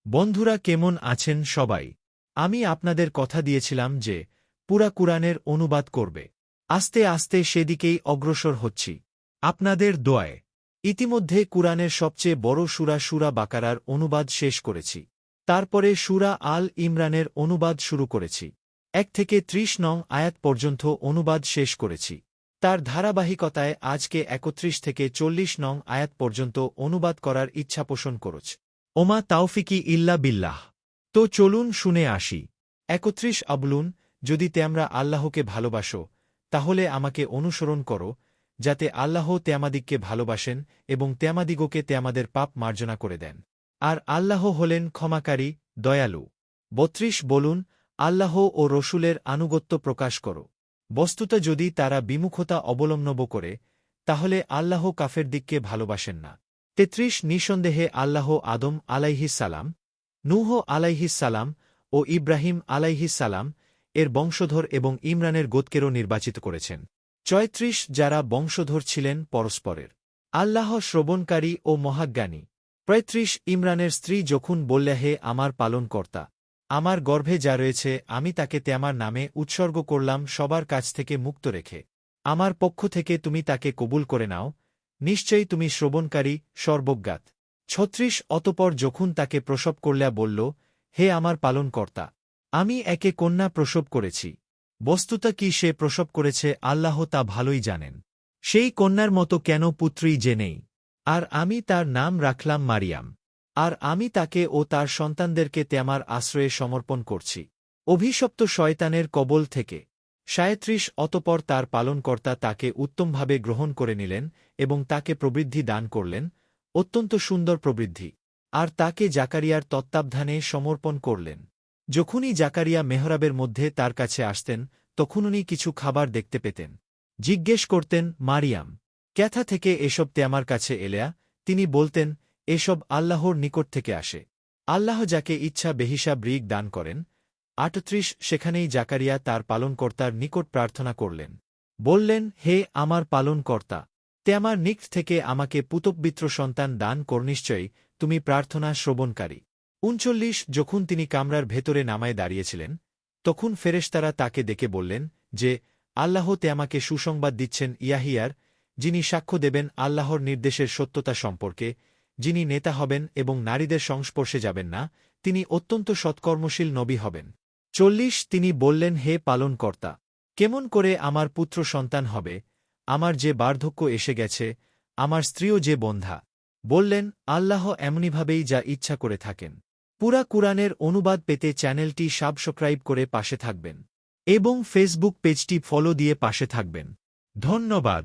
বন্ধুরা, কেমন আছেন সবাই? আমি আপনাদের কথা দিয়েছিলাম যে পুরা কুরআনের অনুবাদ করবে। আস্তে আস্তে সেদিকেই অগ্রসর হচ্ছি আপনাদের দোয়ায়। ইতিমধ্যে কুরআনের সবচেয়ে বড় সূরা সূরা বাকারার অনুবাদ শেষ করেছি। তারপরে সূরা আল ইমরানের অনুবাদ শুরু করেছি। 1 থেকে 30 নং আয়াত পর্যন্ত অনুবাদ শেষ করেছি। তার ধারাবাহিকতায় আজকে 31 থেকে 40 নং আয়াত পর্যন্ত অনুবাদ করার ইচ্ছা পোষণ করছি। ওমা তাওফিকি ইল্লা বিল্লাহ। তো চলুন শুনে আসি। 31 আবলুন, যদি তোমরা আল্লাহকে ভালোবাসো তাহলে আমাকে অনুসরণ করো, যাতে আল্লাহ তোমাদিগকে ভালোবাসেন এবং তোমাদিগকে তোমাদের পাপ মার্জনা করে দেন। আর আল্লাহ হলেন ক্ষমাকারী, দয়ালু। 32 বলুন, আল্লাহ ও রসূলের আনুগত্য প্রকাশ করো। বস্তুত যদি তারা বিমুখতা অবলম্বন করে তাহলে আল্লাহ কাফেরদিগকে ভালোবাসেন না। 33 নিঃসন্দেহে আল্লাহ আদম আলাইহিসসালাম, নূহ আলাইহিসসালাম ও ইব্রাহিম আলাইহিসসালাম এর বংশধর এবং ইমরানের গোত্রকেও নির্বাচিত করেছেন। 34 যারা বংশধর ছিলেন পরস্পরের। আল্লাহ শ্রবণকারী ও মহাজ্ঞানী। 35 ইমরানের স্ত্রী যখন বললে, হে আমার পালনকর্তা, আমার গর্ভে যা রয়েছে আমি তাকে তোমার নামে উৎসর্গ করলাম সবার কাছ থেকে মুক্ত রেখে। আমার পক্ষ থেকে তুমি তাকে কবুল করে নাও, নিশ্চয়ই তুমি শ্রবণকারী, সর্বজ্ঞাত। 36 অতপর যখন তাকে প্রসব করলা বলল, হে আমার পালনকর্তা, আমি একে কন্যা প্রসব করেছি। বস্তুত কি সে প্রসব করেছে আল্লাহ তা ভালোই জানেন। সেই কন্যার মতো কেন পুত্রই যে নেই। আর আমি তার নাম রাখলাম মারিয়াম। আর আমি তাকে ও তার সন্তানদেরকে তোমার আশ্রয়ে সমর্পণ করছি অভিশপ্ত শয়তানের কবল থেকে। 37 অতপর তার পালনকর্তা তাকে উত্তমভাবে গ্রহণ করে নিলেন এবং তাকে প্রবৃদ্ধি দান করলেন, অত্যন্ত সুন্দর প্রবৃদ্ধি। আর তাকে জাকারিয়ার তত্ত্বাবধানে সমর্পণ করলেন। যখনই জাকারিয়া মেহরাবের মধ্যে তার কাছে আসতেন তখন উনি কিছু খাবার দেখতে পেতেন। জিজ্ঞেস করতেন, মারিয়াম, ক্যাথা থেকে এসব তোমার কাছে এলেয়া? তিনি বলতেন, এসব আল্লাহর নিকট থেকে আসে। আল্লাহ যাকে ইচ্ছা বেহিসাব রিক দান করেন। 38 সেখানেই জাকারিয়া তার পালনকর্তার নিকট প্রার্থনা করলেন। বললেন, হে আমার পালনকর্তা, তোমার নিকট থেকে আমাকে পুতপবিত্র সন্তান দান কর, নিশ্চয়ই তুমি প্রার্থনা শ্রবণকারী। 39 যখন তিনি কামরার ভেতরে নামায় দাঁড়িয়েছিলেন তখন ফেরেশতারা তাকে ডেকে বললেন যে, আল্লাহ তোমাকে সুসংবাদ দিচ্ছেন ইয়াহিয়ার, যিনি সাক্ষ্য দেবেন আল্লাহর নির্দেশের সত্যতা সম্পর্কে, যিনি নেতা হবেন এবং নারীদের সংস্পর্শে যাবেন না, তিনি অত্যন্ত সৎকর্মশীল নবী হবেন। 40 তিনি বললেন, হে পালনকর্তা, কেমন করে আমার পুত্র সন্তান হবে? আমার যে বার্ধক্য এসে গেছে, আমার স্ত্রীও যে বন্ধ্যা। বললেন, আল্লাহ এমনিভাবেই যা ইচ্ছা করে থাকেন। পুরা কুরআনের অনুবাদ পেতে চ্যানেলটি সাবস্ক্রাইব করে পাশে থাকবেন এবং ফেসবুক পেজটি ফলো দিয়ে পাশে থাকবেন। ধন্যবাদ।